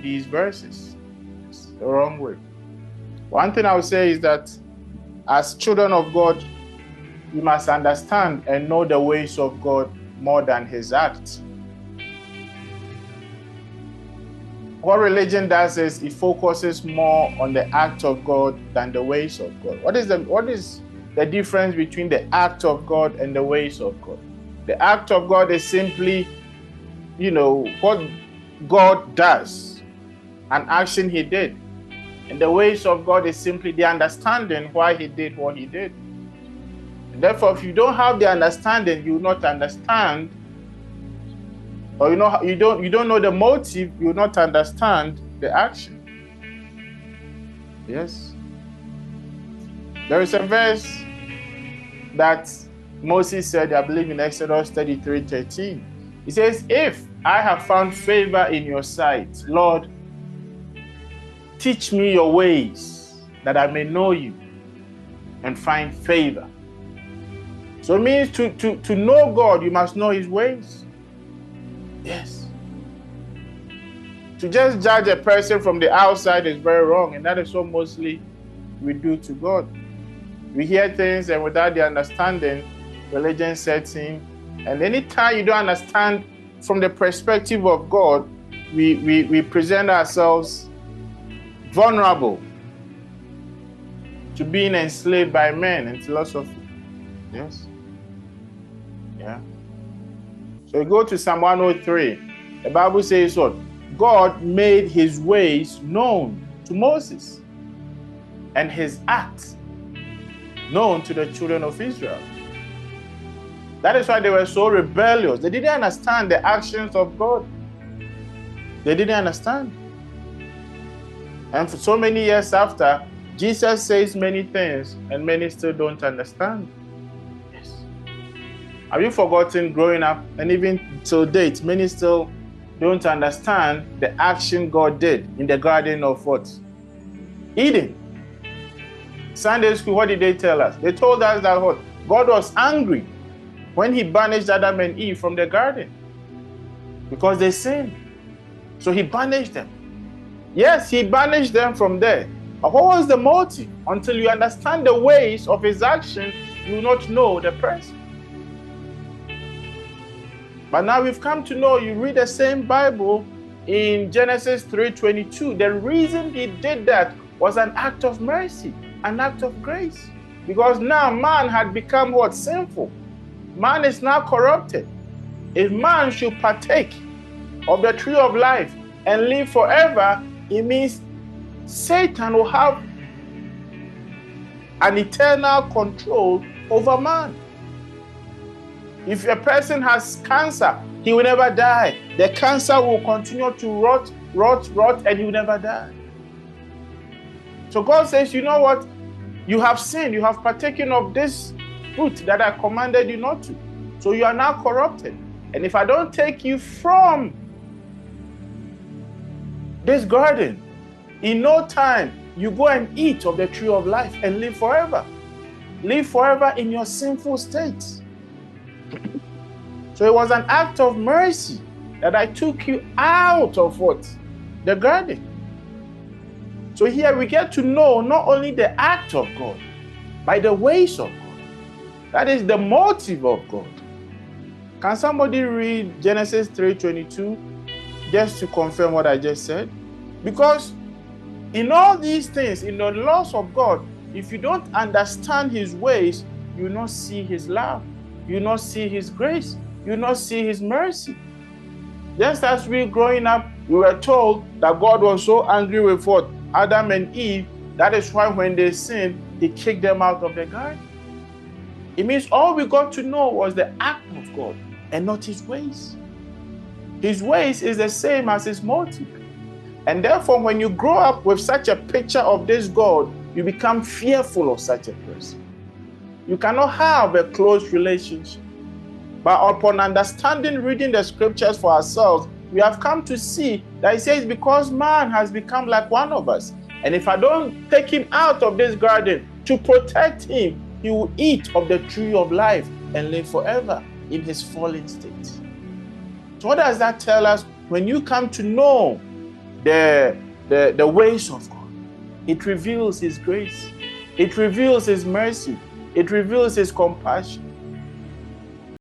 these verses. It's the wrong way. One thing I would say is that as children of God, you must understand and know the ways of God more than his acts. What religion does is it focuses more on the act of God than the ways of God. What is the difference between the act of God and the ways of God? The act of God is simply, what God does, an action he did. And the ways of God is simply the understanding why he did what he did. And therefore, if you don't have the understanding, you will not understand, or you don't know the motive, you will not understand the action. Yes. There is a verse that Moses said, I believe in Exodus 33:13. He says, if I have found favor in your sight, Lord, teach me your ways that I may know you and find favor. So it means to know God, you must know his ways. Yes. To just judge a person from the outside is very wrong, and that is what mostly we do to God. We hear things, and without the understanding, religion sets in. And anytime you don't understand from the perspective of God, we present ourselves vulnerable to being enslaved by men and philosophy. Yes. Yeah. So we go to Psalm 103. The Bible says what? God made his ways known to Moses and his acts known to the children of Israel. That is why they were so rebellious. They didn't understand the actions of God. They didn't understand. And for so many years after, Jesus says many things and many still don't understand. Yes. Have you forgotten growing up, and even till date, many still don't understand the action God did in the garden of what? Eden. Sunday school, what did they tell us? They told us that what? God was angry when he banished Adam and Eve from the garden because they sinned. So he banished them. Yes, he banished them from there. But what was the motive? Until you understand the ways of his action, you will not know the person. But now we've come to know, you read the same Bible in Genesis 3:22. The reason he did that was an act of mercy, an act of grace. Because now man had become what? Sinful. Man is now corrupted. If man should partake of the tree of life and live forever, it means Satan will have an eternal control over man. If a person has cancer, he will never die. The cancer will continue to rot, and he will never die. So God says, you know what? You have sinned. You have partaken of this fruit that I commanded you not to. So you are now corrupted. And if I don't take you from this garden, in no time, you go and eat of the tree of life and live forever. Live forever in your sinful state. So it was an act of mercy that I took you out of what? The garden. So here we get to know not only the act of God, but the ways of God. That is the motive of God. Can somebody read Genesis 3:22 just to confirm what I just said? Because in all these things, in the laws of God, if you don't understand his ways, you will not see his love. You will not see his grace. You will not see his mercy. Just as we growing up, we were told that God was so angry with what? Adam and Eve. That is why when they sinned, he kicked them out of the garden. It means all we got to know was the act of God and not his ways. His ways is the same as his motive. And therefore, when you grow up with such a picture of this God, you become fearful of such a person. You cannot have a close relationship. But upon understanding, reading the scriptures for ourselves, we have come to see that it says because man has become like one of us. And if I don't take him out of this garden to protect him, he will eat of the tree of life and live forever in his fallen state. So what does that tell us? When you come to know the ways of God. It reveals His grace. It reveals His mercy. It reveals His compassion.